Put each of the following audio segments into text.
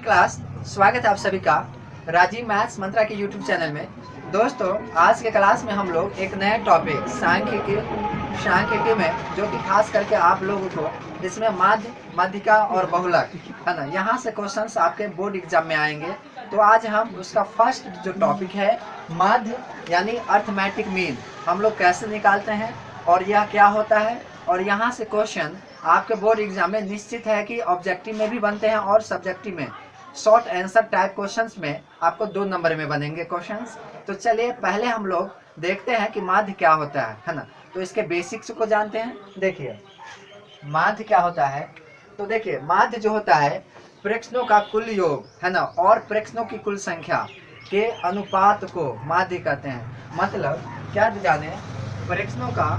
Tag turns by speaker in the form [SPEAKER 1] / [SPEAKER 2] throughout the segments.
[SPEAKER 1] Class स्वागत है आप सभी का राजीव मैथ्स मंत्रा के यूट्यूब चैनल में। दोस्तों, आज के क्लास में हम लोग एक नया टॉपिक सांख्यिकी में, जो कि खास करके आप लोगों को इसमें माध्य, माध्यिका और बहुलक है ना, यहाँ से क्वेश्चंस आपके बोर्ड एग्जाम में आएंगे। तो आज हम उसका फर्स्ट जो टॉपिक है माध्य यानी अर्थमेटिक मीन, हम लोग कैसे निकालते हैं और यह क्या होता है। और यहाँ से क्वेश्चन आपके बोर्ड एग्जाम में निश्चित है कि ऑब्जेक्टिव में भी बनते हैं और सब्जेक्टिव में। शॉर्ट आंसर टाइप क्वेश्चंस में आपको 2 नंबर में बनेंगे क्वेश्चंस। तो चलिए पहले हम लोग देखते हैं कि माध्य क्या होता है ना। तो इसके बेसिक्स को जानते हैं। देखिए माध्य क्या होता है। तो देखिए माध्य जो होता है प्रेक्षणों का कुल योग है ना, और प्रेक्षणों की कुल संख्या के अनुपात को माध्य कहते हैं। मतलब क्या जाने, प्रेक्षणों का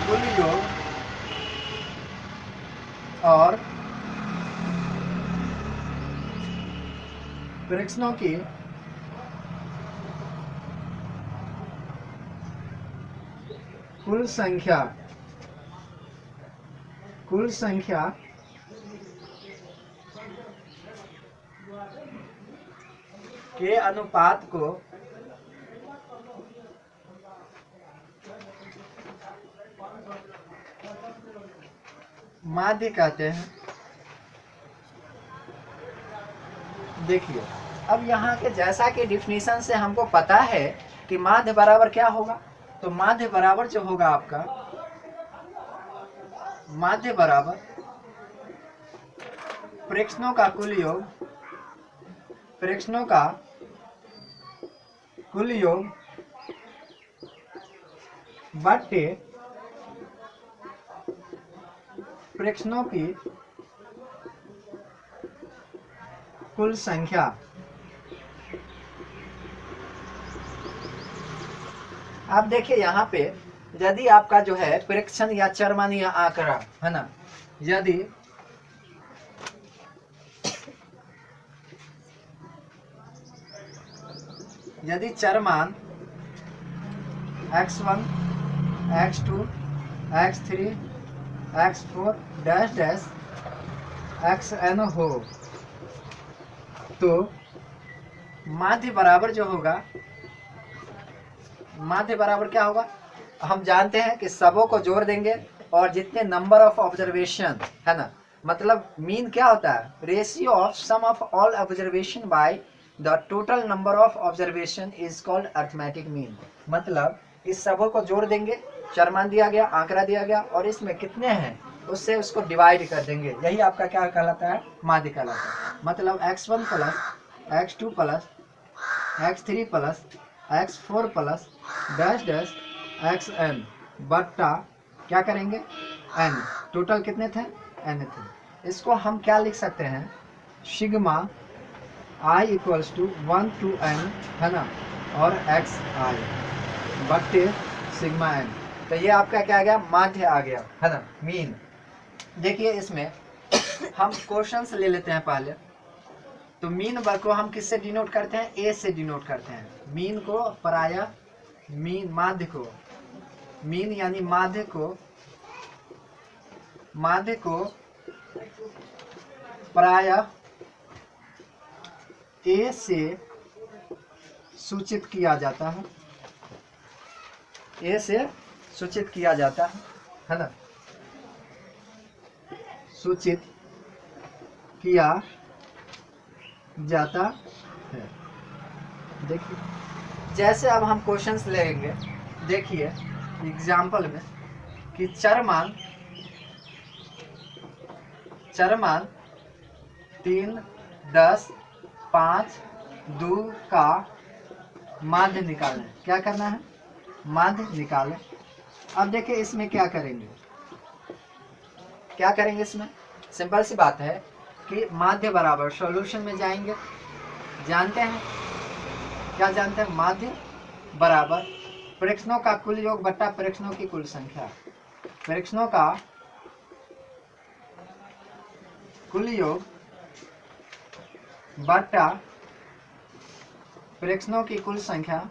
[SPEAKER 1] कुल योग और प्रेक्षणों की कुल संख्या के अनुपात को माध्य कहते हैं। देखिए अब यहाँ के जैसा कि डिफिनीशन से हमको पता है कि माध्य बराबर क्या होगा। तो माध्य बराबर जो होगा आपका, माध्य बराबर प्रेक्षणों का कुल योग बटे प्रेक्षणों की कुल संख्या। आप देखिए यहाँ पे यदि आपका जो है प्रेक्षण या चरमान या आंकड़ा है ना, यदि चरमान x1 x2 x3 x4 dash dash xn हो, तो माध्य बराबर जो होगा, माध्य बराबर क्या होगा, हम जानते हैं कि सबों को जोड़ देंगे और जितने नंबर ऑफ ऑब्जर्वेशन है ना, मतलब मीन क्या होता है, ratio of sum of all observation by the total number of observation is called arithmetic mean. मतलब इस सबों को जोड़ देंगे, चरमान दिया गया, आंकड़ा दिया गया, और इसमें कितने हैं उससे उसको डिवाइड कर देंगे, यही आपका क्या कहलाता है, माध्य कहलाता है। मतलब x1 plus x2 plus x3 plus x4 plus dash dash xn बट्टा क्या करेंगे, n। टोटल कितने थे, n थे। इसको हम क्या लिख सकते हैं, sigma i equals to 1 to n है ना, और xi बट्टे सिग्मा n। तो ये आपका क्या आ गया, माध्य आ गया है ना, मीन। देखिए इसमें हम क्वेश्चंस ले लेते हैं पहले। तो मीन वर्ग को हम किससे डिनोट करते हैं, ए से डिनोट करते हैं। मीन को पराया, मीन माध्य को, मीन यानी माध्य को पराया ए से सूचित किया जाता है, ए से सूचित किया जाता है ना, सूचित किया जाता है। देखिए जैसे अब हम क्वेश्चंस लेंगे, देखिए एग्जाम्पल में कि चरमान 3 10 5 2 का माध्य निकालें। क्या करना है, माध्य निकालें। अब देखिए इसमें क्या करेंगे, इसमें सिंपल सी बात है कि माध्य बराबर सॉल्यूशन में जाएंगे, जानते हैं क्या जानते हैं, माध्य बराबर प्रेक्षणों का कुल योग बट्टा प्रेक्षणों की कुल संख्या। प्रेक्षणों का कुल योग बट्टा प्रेक्षणों की कुल संख्या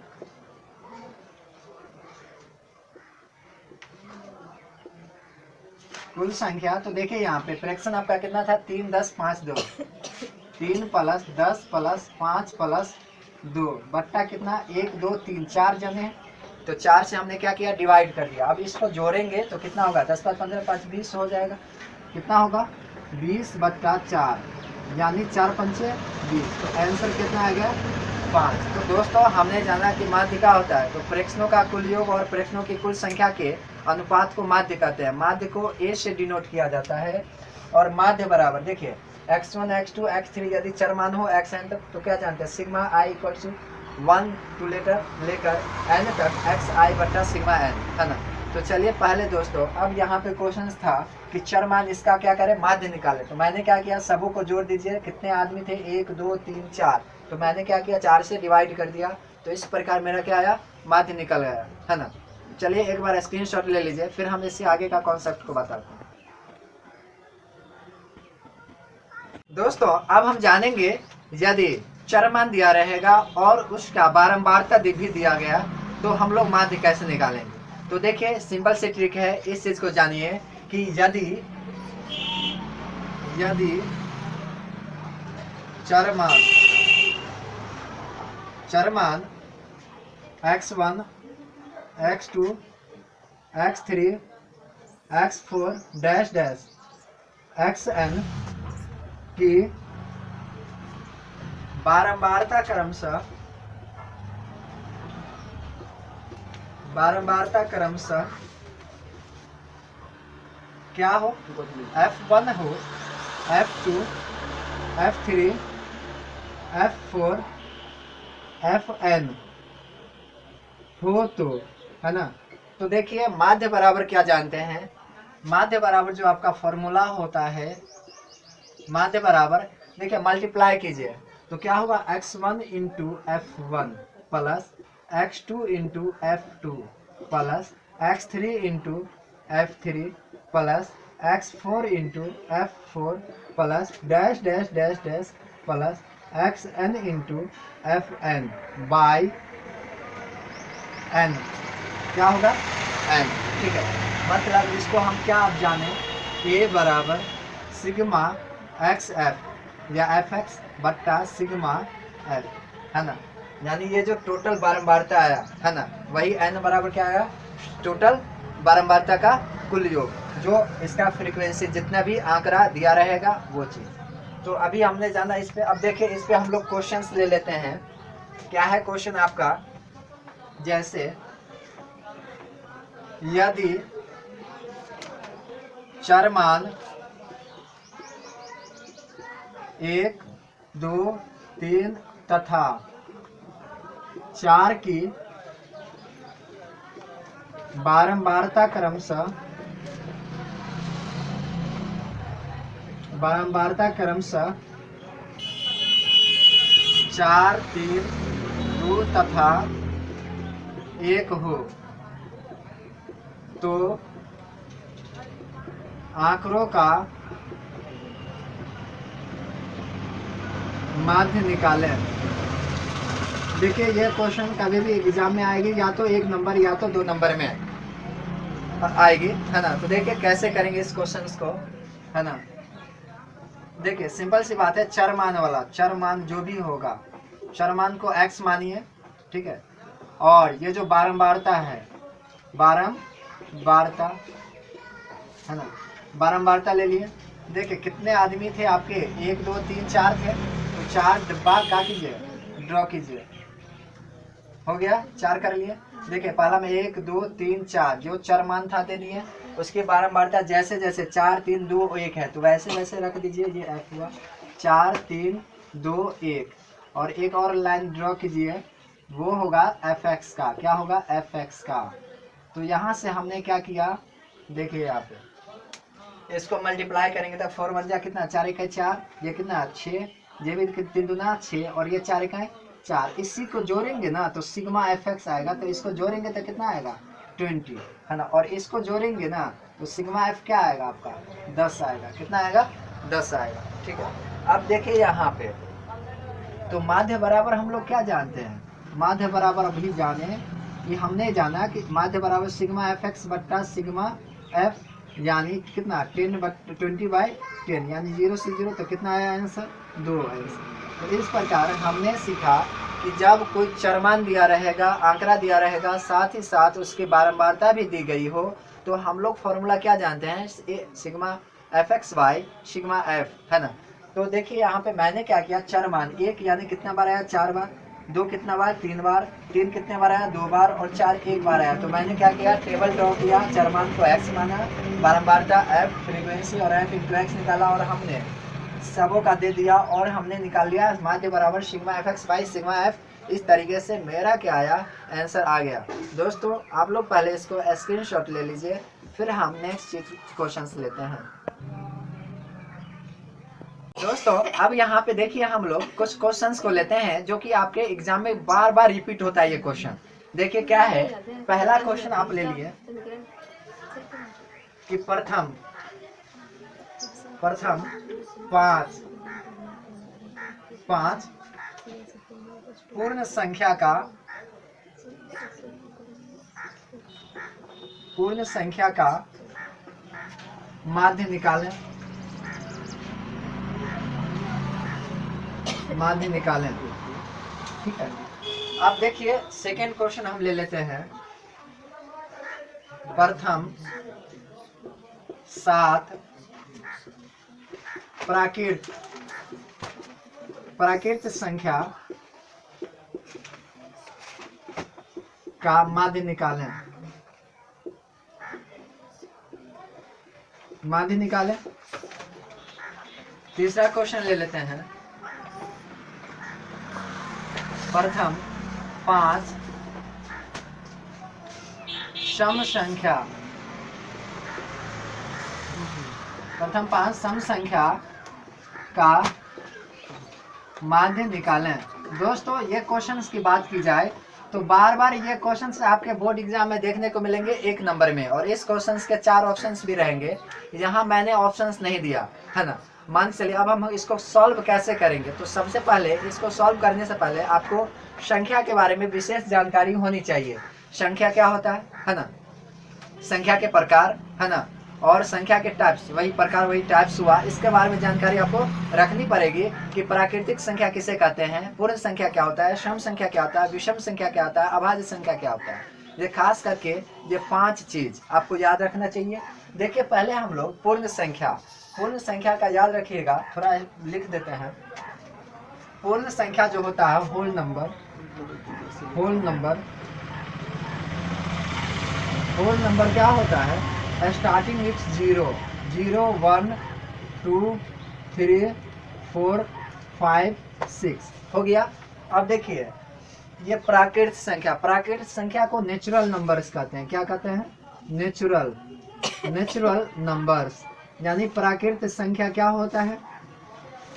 [SPEAKER 1] कुल संख्या, तो देखिए यहाँ पे फ्रैक्शन आपका कितना था, 3 10 5 2, 3 प्लस 10 प्लस 5 प्लस 2 बट्टा कितना 1 2 3, 4 जने हैं, तो 4 से हमने क्या किया, डिवाइड कर दिया। अब इसको जोड़ेंगे तो कितना होगा, 10 5 15 5 20 हो जाएगा। कितना होगा, 20 बट्टा 4, यानी 4 पंचे 20, तो आंसर कितना आ गया, 5। तो दोस्तों हमने जाना कि माध्य क्या होता है, तो फ्रैक्शनों का कुल योग और फ्रैक्शनों की कुल संख्या के अनुपात को माध्य कहते हैं। माध्य को ए से डिनोट किया जाता है। और माध्य बराबर देखिए x1 x2 x3 यदि चर मान हो xn तक, तो क्या जानते हैं, sigma i equal to 1 to लेकर n तक xi बट्टा सिग्मा n, है ना। तो चलिए पहले दोस्तों, अब यहाँ पे क्वेश्चन था कि चर मान इसका क्या करें, माध्य निकाले। तो मैंने क्या किया, सबों को जोड़ दीजिए। कितने आदमी थे, 1 2 3 4, तो मैंने क्या किया, 4 से डिवाइड कर दिया। तो इस प्रकार मेरा क्या आया, माध्य निकल गया, है ना। चलिए एक बार स्क्रीनशॉट ले लीजिए, फिर हम इससे आगे का कॉन्सेप्ट को बताते हैं। दोस्तों अब हम जानेंगे, यदि चर मान दिया रहेगा और उसका बारंबारता भी दिया गया, तो हम लोग माध्य कैसे निकालेंगे। तो देखिए सिंपल सी ट्रिक है, इस चीज को जानिए कि यदि चर मान x1 x2 x3 x4 dash dash xn की बारंबारता क्रमशः क्या हो, f1 हो, f2 f3 f4 fn हो, तो है ना। तो देखिए माध्य बराबर क्या जानते हैं, माध्य बराबर जो आपका फॉर्मूला होता है, माध्य बराबर देखिए मल्टीप्लाई कीजिए तो क्या होगा, x1 into f1 plus x2 into f2 plus x3 into f3 plus x4 into f4 plus dash dash dash dash plus xn into fn by n, क्या होगा, n, ठीक है। मतलब इसको हम क्या आप जाने, a बराबर सिग्मा xf या fx बट्टा सिग्मा f, है ना। यानी ये जो टोटल बारंबारता आया है ना, वही n बराबर क्या आया, टोटल बारंबारता का कुल योग, जो इसका फ्रीक्वेंसी जितना भी आंकड़ा दिया रहेगा वो चीज़। तो अभी हमने जाना इस पे। अब देखिए इस पे हम लोग क्वेश्चंस ले लेते हैं। क्या है क्वेश्चन आपका, जैसे यदि चर मान 1 2 3 तथा 4 की बारंबारता क्रमशः 4 3 2 तथा 1 हो, तो आंकड़ों का माध्य निकालें। देखिए ये क्वेश्चन कभी भी एग्जाम में आएगी, या तो 1 नंबर या तो 2 नंबर में आएगी, है ना। तो देखिए कैसे करेंगे इस क्वेश्चन को, है ना। देखिए सिंपल सी बात है, चर मान वाला, चर मान जो भी होगा, चर मान को x मानिए, ठीक है। और ये जो बारंबारता है, बारंबारता, है ना, बारंबारता ले लिए। देखिए कितने आदमी थे आपके, 1 2 3 4 थे, तो 4 डिब्बा क्या कीजिए, ड्रॉ कीजिए। हो गया, 4 कर लिए। देखिए पहला में 1 2 3 4 जो चर मान था दे दिए, उसकी बारंबारता जैसे जैसे 4 3 2 1 है, तो वैसे वैसे रख दीजिए। ये f हुआ 4 3 2 1, और एक और लाइन ड्रॉ कीजिए, वो होगा fx का। क्या होगा, fx का। तो यहाँ से हमने क्या किया, देखिए यहाँ पे इसको मल्टीप्लाई करेंगे तो 4 बन जाए कितना, 4 1 4, ये कितना 6, ये भी 3 दूना 6, और ये 4 1 4। इसी को जोड़ेंगे ना तो सिग्मा fx आएगा, तो इसको जोड़ेंगे तो कितना आएगा 20, है ना। और इसको जोड़ेंगे ना तो सिग्मा f क्या आएगा आपका 10 आएगा। कितना आएगा, 10 आएगा, ठीक है। अब देखिए यहाँ पे तो माध्य बराबर हम लोग क्या जानते हैं, माध्य बराबर अभी जाने कि हमने जाना कि माध्य बराबर सिग्मा fx बट्टा सिग्मा f यानी कितना 20/10 यानी 0 से 0 तो कितना आया आंसर 2 आंसर। तो इस प्रकार हमने सीखा कि जब कोई चरमान दिया रहेगा, आंकड़ा दिया रहेगा, साथ ही साथ उसकी बारंबारता भी दी गई हो, तो हम लोग फॉर्मूला क्या जानते हैं, sigma fx by sigma f, है ना। तो देखिए यहाँ पे मैंने क्या किया, चरमान 1 यानी कितना बार आया 4 बार, 2 कितना बार 3 बार, 3 कितने बार आया 2 बार, और 4 1 बार आया। तो मैंने क्या किया, टेबल ड्रॉ किया, चरमान को x माना, बारंबारता f, फ्रीक्वेंसी और f इंटू x निकाला, और हमने सबों का दे दिया, और हमने निकाल लिया माध्य बराबर sigma fx by sigma f। इस तरीके से मेरा क्या आया, आंसर आ गया। दोस्तों आप लोग पहले इसको स्क्रीनशॉट ले लीजिए, फिर हम नेक्स्ट क्वेश्चंस लेते हैं। दोस्तों अब यहाँ पे देखिए हम लोग कुछ क्वेश्चंस को लेते हैं जो कि आपके एग्जाम में बार बार रिपीट होता है ये क्वेश्चन। देखिए क्या है, पहला क्वेश्चन आप ले लिए कि प्रथम पांच पूर्ण संख्या का माध्य निकालें। ठीक है। अब देखिए सेकेंड क्वेश्चन हम ले लेते हैं, प्रथम 7 प्राकृत संख्या का माध्य निकालें। तीसरा क्वेश्चन ले लेते हैं, प्रथम 5 सम संख्या का माध्य निकालें। दोस्तों ये क्वेश्चंस की बात की जाए तो बार बार ये क्वेश्चंस आपके बोर्ड एग्जाम में देखने को मिलेंगे 1 नंबर में, और इस क्वेश्चंस के 4 ऑप्शंस भी रहेंगे। यहाँ मैंने ऑप्शंस नहीं दिया है ना। मान चलिए अब हम इसको सॉल्व कैसे करेंगे, तो सबसे पहले इसको सॉल्व करने से पहले आपको संख्या के बारे में विशेष जानकारी होनी चाहिए। संख्या क्या होता है ना, संख्या के प्रकार, है ना, और संख्या के टाइप्स, वही प्रकार वही टाइप्स हुआ। इसके बारे में जानकारी आपको रखनी पड़ेगी कि प्राकृतिक संख्या किसे कहते हैं, पूर्ण संख्या क्या होता है, सम संख्या क्या होता है, विषम संख्या क्या होता है, अभाज्य संख्या क्या होता है। ये खास करके ये 5 चीज आपको याद रखना चाहिए। देखिए पहले हम लोग पूर्ण संख्या का याद रखिएगा, थोड़ा लिख देते हैं। पूर्ण संख्या जो होता है होल नंबर क्या होता है, स्टार्टिंग विथ 0, 1 2 3 4 5 6 हो गया। अब देखिए ये प्राकृत संख्या को नेचुरल नंबर्स कहते हैं। क्या कहते हैं, नेचुरल नंबर्स। यानी प्राकृत संख्या क्या होता है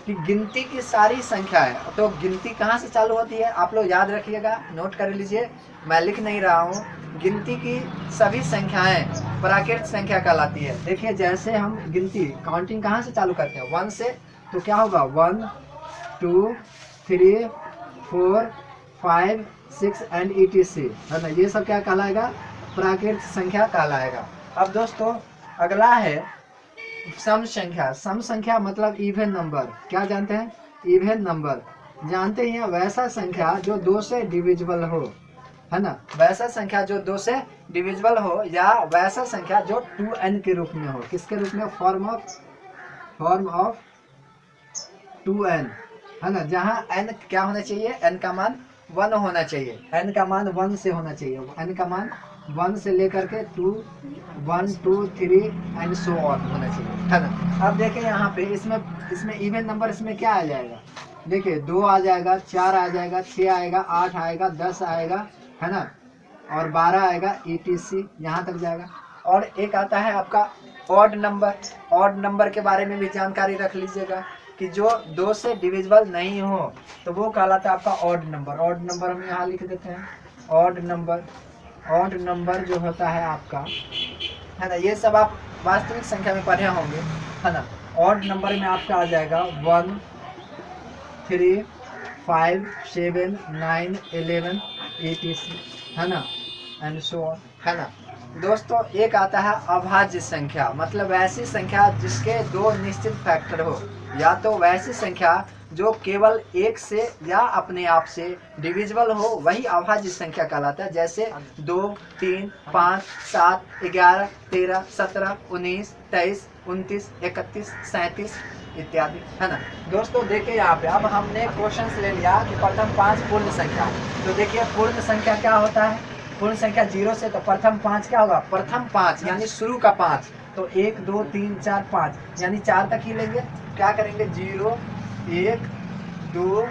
[SPEAKER 1] कि गिनती की सारी संख्या है। तो गिनती कहाँ से चालू होती है, आप लोग याद रखिएगा, नोट कर लीजिए, मैं लिख नहीं रहा हूँ। गिनती की सभी संख्याएं प्राकृत संख्या कहलाती है। देखिए जैसे हम गिनती काउंटिंग कहाँ से चालू करते हैं, 1 से, तो क्या होगा 1 2 3 4 5 6 एंड etc, है ना। ये सब क्या कहलाएगा, प्राकृत संख्या कहलाएगा। अब दोस्तों अगला है सम संख्या मतलब इवन नंबर। क्या जानते हैं, इवन नंबर जानते हैं, वैसा संख्या जो 2 से डिविजिबल हो, है ना, वैसा संख्या जो 2 से डिविजिबल हो, या वैसा संख्या जो 2n के रूप में हो। किसके रूप में, फॉर्म ऑफ 2n, है ना, जहाँ n क्या होना चाहिए, n का मान 1 होना चाहिए, n का मान 1 से होना चाहिए, n का मान 1 से लेकर के 2 1 2 3 एंड सो ऑन होना चाहिए, है ना। अब देखिए यहाँ पे इसमें इवन नंबर इसमें क्या आ जाएगा, देखिए 2 आ जाएगा, 4 आ जाएगा, 6 आएगा, 8 आएगा, 10 आएगा, है ना, और 12 आएगा, etc यहाँ तक जाएगा। और एक आता है आपका ऑड नंबर के बारे में भी जानकारी रख लीजिएगा कि जो 2 से डिविजिबल नहीं हो तो वो कहलाता है आपका ऑड नंबर हम यहाँ लिख देते हैं। ऑड नंबर जो होता है आपका, है ना, ये सब आप वास्तविक संख्या में पढ़े होंगे, है ना। ऑड नंबर में आपका आ जाएगा 1 3 5 7 9 11 etc, है ना, एंड सो ऑन, है ना। दोस्तों एक आता है अभाज्य संख्या, मतलब वैसी संख्या जिसके दो निश्चित फैक्टर हो, या तो वैसी संख्या जो केवल एक से या अपने आप से डिविजिबल हो, वही अभाज्य संख्या कहलाता है। जैसे 2, 3, 5, 7, 11, 13, 17, 19, 23, 29, 31, 37 इत्यादि, है ना। दोस्तों देखिए यहाँ पे अब हमने क्वेश्चन ले लिया कि प्रथम 5 पूर्ण संख्या। तो देखिए पूर्ण संख्या क्या होता है, पूर्ण संख्या 0 से, तो प्रथम 5 क्या होगा, प्रथम 5 यानी शुरू का 5, तो 1, 2, 3, 4, 5 यानी 4 तक ही लेंगे। क्या करेंगे, 0, 1, 2,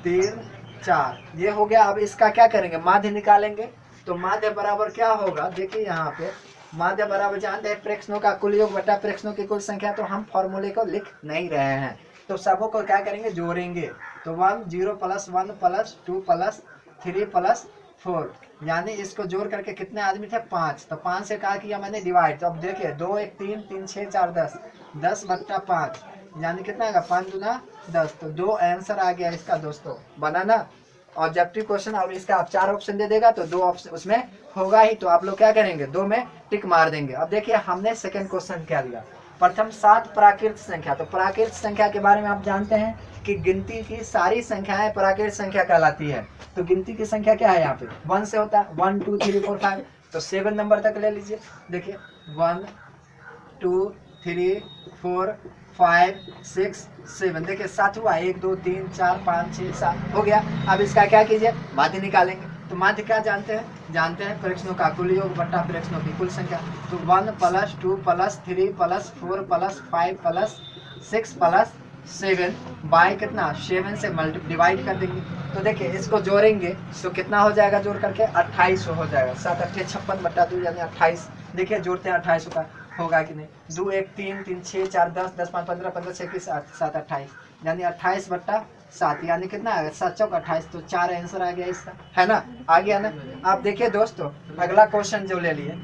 [SPEAKER 1] 3, 4 ये हो गया। अब इसका क्या करेंगे, माध्य निकालेंगे। तो माध्य बराबर क्या होगा, देखिए यहाँ पे माध्य बराबर जानते हैं प्रेक्षणों का कुल योग बटा प्रेक्षणों की कुल संख्या। तो हम फॉर्मूले को लिख नहीं रहे हैं, तो सबों को क्या करेंगे, जोड़ेंगे। तो 1, 0 + 1 + 2 + 3 + 4 यानी इसको जोड़ करके कितने आदमी थे, 5। तो 5 से क्या किया मैंने, डिवाइड। तो अब देखिए 2, 1, 3, 3, 6, 4, 10, 10 बट्टा 5 यानी कितना आएगा, 5 दूना 10। तो 2 आंसर आ गया इसका दोस्तों, बना ना ऑब्जेक्टिव क्वेश्चन। और इसका आप 4 ऑप्शन दे देगा तो 2 ऑप्शन उसमें होगा ही, तो आप लोग क्या करेंगे, 2 में टिक मार देंगे। अब देखिए हमने सेकंड क्वेश्चन क्या दिया, प्रथम 7 प्राकृत संख्या। तो प्राकृत संख्या के बारे में आप जानते हैं कि गिनती की सारी संख्याएं प्राकृत संख्या कहलाती है। तो गिनती की संख्या क्या है, यहाँ पे 1 से होता है, 1, 2, 3, 4, 5। तो 7 नंबर तक ले लीजिए। देखिए 1, 2, 3, 4, 5, 6, 7 देखिए 7 हुआ, 1, 2, 3, 4, 5, 6, 7 हो गया। अब इसका क्या कीजिए, माध्य निकालेंगे। तो माध्य क्या जानते हैं, प्रेक्षणों का कुल योग बटा प्रेक्षणों की कुल संख्या। तो 1 + 2 + 3 + 4 + 5 + 6 + 7 बाय कितना, 7 से डिवाइड कर देंगे। तो देखिए इसको जोड़ेंगे तो कितना हो जाएगा, जोड़ करके 28 हो जाएगा। 7, 8, 56 बटा 2 यानी 28। देखिए जोड़ते हैं 28 का होगा कि नहीं। 2, 1, 3, 3, 6, 4, 10, 10, 5, 15, 15, 6, 7, 28 यानी 28 बट्टा 7 यानी कितना है, 7 चौक 28। तो 4 आंसर आ गया इसका, है ना, आ गया ना। आप देखिए दोस्तों अगला क्वेश्चन जो ले लिए,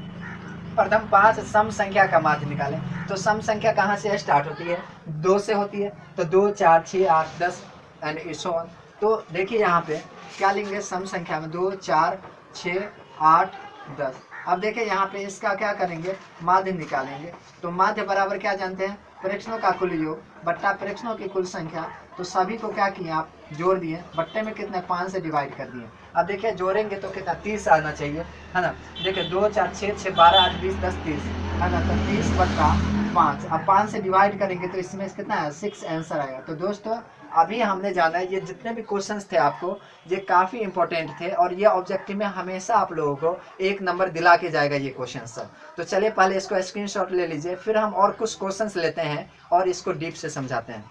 [SPEAKER 1] प्रथम 5 सम संख्या का माध्य निकालें। तो सम संख्या कहाँ से स्टार्ट होती है, 2 से होती है। तो 2, 4, 6, 8, 10 एंड सो ऑन। तो देखिए यहाँ पे क्या लेंगे, सम संख्या में 2, 4, 6, 8, 10। अब देखिए यहाँ पे इसका क्या करेंगे, माध्य निकालेंगे। तो माध्य बराबर क्या जानते हैं, प्रेक्षणों का कुल योग बट्टा प्रेक्षणों की कुल संख्या। तो सभी को क्या किए आप, जोड़ दिए, बट्टे में कितने 5 से डिवाइड कर दिए। अब देखिए जोड़ेंगे तो कितना 30 आना चाहिए, है ना। देखिए 2, 4, 6, 6, 12, 8, 20, 10, 30, है ना। तो 30 बट्टा 5, अब 5 से डिवाइड करेंगे तो इसमें कितना है, 6 आंसर आएगा। तो दोस्तों अभी हमने जाना है, ये जितने भी क्वेश्चंस थे आपको ये काफ़ी इंपॉर्टेंट थे, और ये ऑब्जेक्टिव में हमेशा आप लोगों को 1 नंबर दिला के जाएगा ये क्वेश्चन सब। तो चलिए पहले इसको स्क्रीनशॉट ले लीजिए, फिर हम और कुछ क्वेश्चंस लेते हैं और इसको डीप से समझाते हैं।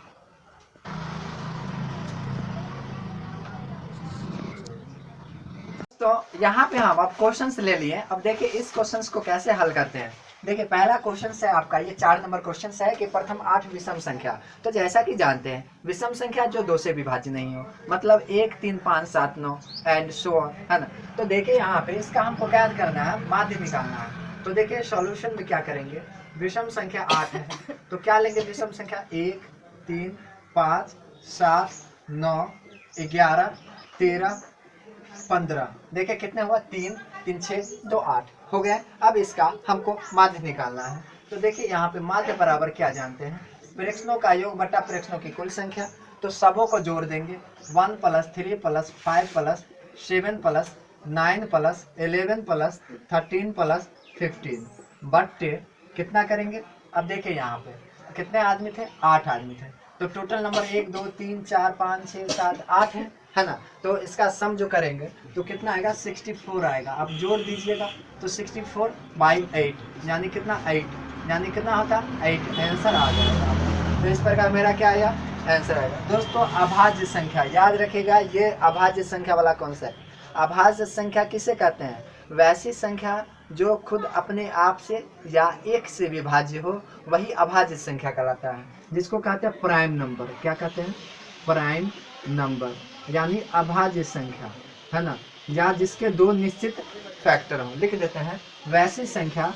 [SPEAKER 1] तो यहाँ पे हम अब क्वेश्चंस ले लिए। अब देखिए इस क्वेश्चंस को कैसे हल करते हैं। देखिए पहला क्वेश्चन है आपका, ये 4 नंबर क्वेश्चन है कि प्रथम 8 विषम संख्या। तो जैसा कि जानते हैं विषम संख्या जो 2 से विभाज्य नहीं हो, मतलब 1, 3, 5, 7, 9 एंड सो ऑन, है ना। तो देखिए यहाँ पे इसका हमको क्या करना है, माध्य निकालना है। तो देखिए सॉल्यूशन में क्या करेंगे, विषम संख्या 8 है तो क्या लेंगे, विषम संख्या 1, 3, 5, 7, 9, 11, 13, 15। देखिए कितने हुआ, 3, 3, 6, 2, 8 हो गया। अब इसका हमको माध्य निकालना है। तो देखिए यहाँ पे माध्य बराबर क्या जानते हैं, प्रेक्षणों का योग बटा प्रेक्षणों की कुल संख्या। तो सबों को जोड़ देंगे, 1 + 3 + 5 + 7 + 9 + 11 + 13 + 15 बट्टे कितना करेंगे। अब देखिए यहाँ पे कितने आदमी थे, 8 आदमी थे। तो टोटल नंबर 1, 2, 3, 4, 5, 6, 7, 8 है ना। तो इसका सम जो करेंगे तो कितना आएगा, 64 आएगा। अब जोड़ दीजिएगा तो 64/8 यानी कितना, 8 यानी कितना होता है, 8 आंसर आ जाएगा। तो इस प्रकार मेरा क्या आएगा, आंसर आएगा। दोस्तों अभाज्य संख्या याद रखिएगा, ये अभाज्य संख्या वाला कौन सा है, अभाज्य संख्या किसे कहते हैं, वैसी संख्या जो खुद अपने आप से या 1 से विभाज्य हो वही अभाज्य संख्या कहलाता है, जिसको कहते हैं प्राइम नंबर। क्या कहते हैं, प्राइम नंबर यानी अभाज्य संख्या, है ना, या जिसके 2 निश्चित फैक्टर हों। लिख देते हैं, वैसी संख्या,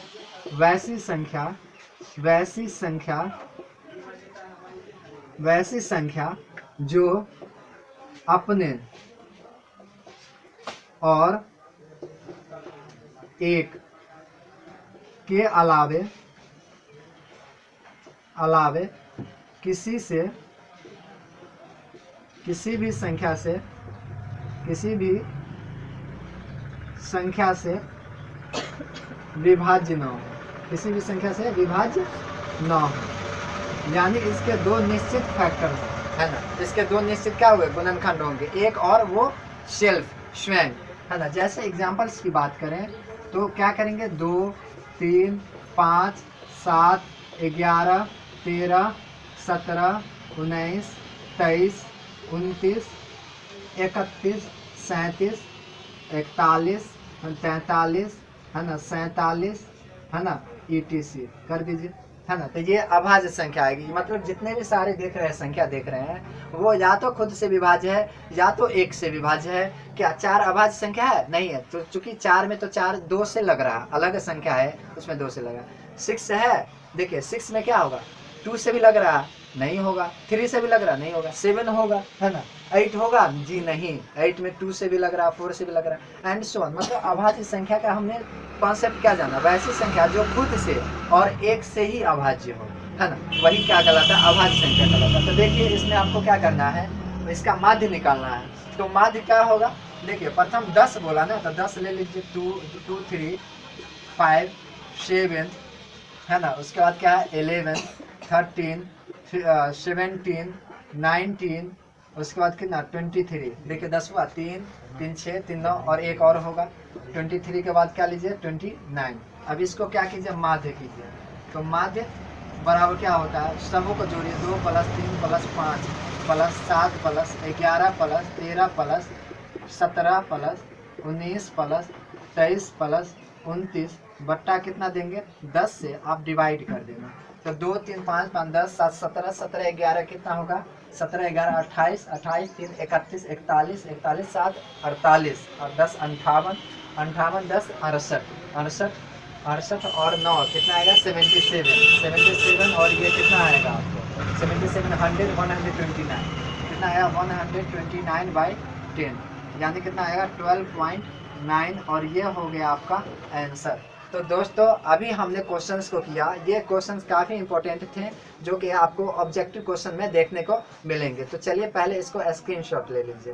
[SPEAKER 1] वैसी संख्या, वैसी संख्या, वैसी संख्या जो अपने और 1 के अलावे किसी भी संख्या से विभाज्य न हो, किसी भी संख्या से विभाज्य न हो। यानी इसके दो निश्चित फैक्टर है ना, इसके दो निश्चित क्या हुए, गुणनखंड होंगे, एक और वो स्वयं है ना। जैसे एग्जांपल्स की बात करें तो क्या करेंगे, 2, 3, 5, 7, 11, 13, 17, 19, 23, 29, 31, 37, 41, 43 है ना, 47 है ना, ETC कर दीजिए है ना। तो ये अभाज्य संख्या आएगी। मतलब जितने भी सारे देख रहे हैं, संख्या देख रहे हैं, वो या तो खुद से विभाज्य है या तो 1 से विभाज्य है। क्या 4 अभाज्य संख्या है? नहीं है। तो चूंकि 4 में तो 4 2 से लग रहा, अलग संख्या है उसमें 2 से लगा। 6 है, देखिए 6 में क्या होगा, 2 से भी लग रहा, नहीं होगा। 3 से भी लग रहा, नहीं होगा। 7 होगा है ना। 8 होगा, जी नहीं। 8 में 2 से भी लग रहा, 4 से भी लग रहा, एंड सो ऑन। मतलब अभाज्य संख्या का हमने कॉन्सेप्ट क्या जाना, वैसी संख्या जो खुद से और 1 से ही अभाज्य हो, है ना, वही क्या कहलाता है, अभाज्य संख्या कहलाता है। तो देखिए इसमें आपको क्या करना है, इसका माध्य निकालना है। तो माध्य क्या होगा, देखिए प्रथम 10 बोला ना, तो 10 ले लीजिए। 2, 3, 5, 7 है ना। उसके बाद क्या है, 11, 13, 17, 19, उसके बाद कितना, 23। देखिए 10 हुआ, 3, 3, 6, 3, 9 और एक और होगा। 23 के बाद क्या लीजिए, 29। अब इसको क्या कीजिए, माध्य कीजिए। तो माध्य बराबर क्या होता है, सबों को जोड़िए, 2 + 3 + 5 + 7 + 11 + 13 + 17 + 19 + 23 + 29 बट्टा कितना देंगे, 10 से आप डिवाइड कर देना। तो 2, 3, 5, 5, 10, 7, 17, 17, 11 कितना होगा, 17, 11, 28, 28, 3, 31, 41, 41, 7, 48 और 10, 58, 58, 10, 68, 68, 68 और 9 कितना आएगा, 77, 77 और ये कितना आएगा आपको, 77, 100, 129 कितना आएगा, 129/10 यानी कितना आएगा, 12.9 और ये हो गया आपका आंसर। तो दोस्तों अभी हमने क्वेश्चंस को किया, ये क्वेश्चंस काफ़ी इंपॉर्टेंट थे जो कि आपको ऑब्जेक्टिव क्वेश्चन में देखने को मिलेंगे। तो चलिए पहले इसको स्क्रीनशॉट ले लीजिए।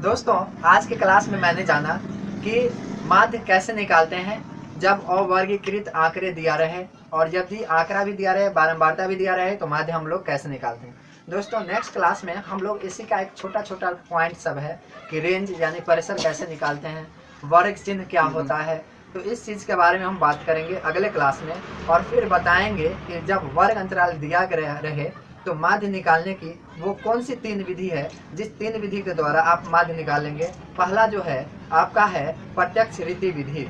[SPEAKER 1] दोस्तों आज के क्लास में मैंने जाना कि माध्य कैसे निकालते हैं जब अवर्गीकृत आंकड़े दिया रहे, और जब भी आंकड़ा भी दिया रहे, बारंबारता भी दिया रहे, तो माध्य हम लोग कैसे निकालते हैं। दोस्तों नेक्स्ट क्लास में हम लोग इसी का एक छोटा छोटा पॉइंट सब है कि रेंज यानी परिसर कैसे निकालते हैं, वर्ग चिन्ह क्या होता है। तो इस चीज़ के बारे में हम बात करेंगे अगले क्लास में, और फिर बताएंगे कि जब वर्ग अंतराल दिया रहे तो माध्य निकालने की वो कौन सी 3 विधि है, जिस 3 विधि के द्वारा आप माध्य निकालेंगे। पहला जो है आपका है प्रत्यक्ष रीति विधि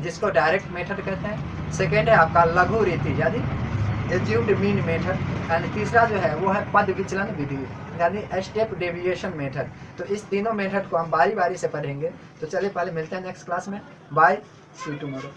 [SPEAKER 1] जिसको डायरेक्ट मेथड कहते हैं। सेकेंड है आपका लघु रीति यानी एज्यूम्ड मीन मेथड, एंड तीसरा जो है वो है पद विचलन विधि यानी स्टेप डेविएशन मेथड। तो इस तीनों मेथड को हम बारी बारी से पढ़ेंगे। तो चलिए पहले मिलते हैं नेक्स्ट क्लास में। Bye, see you tomorrow.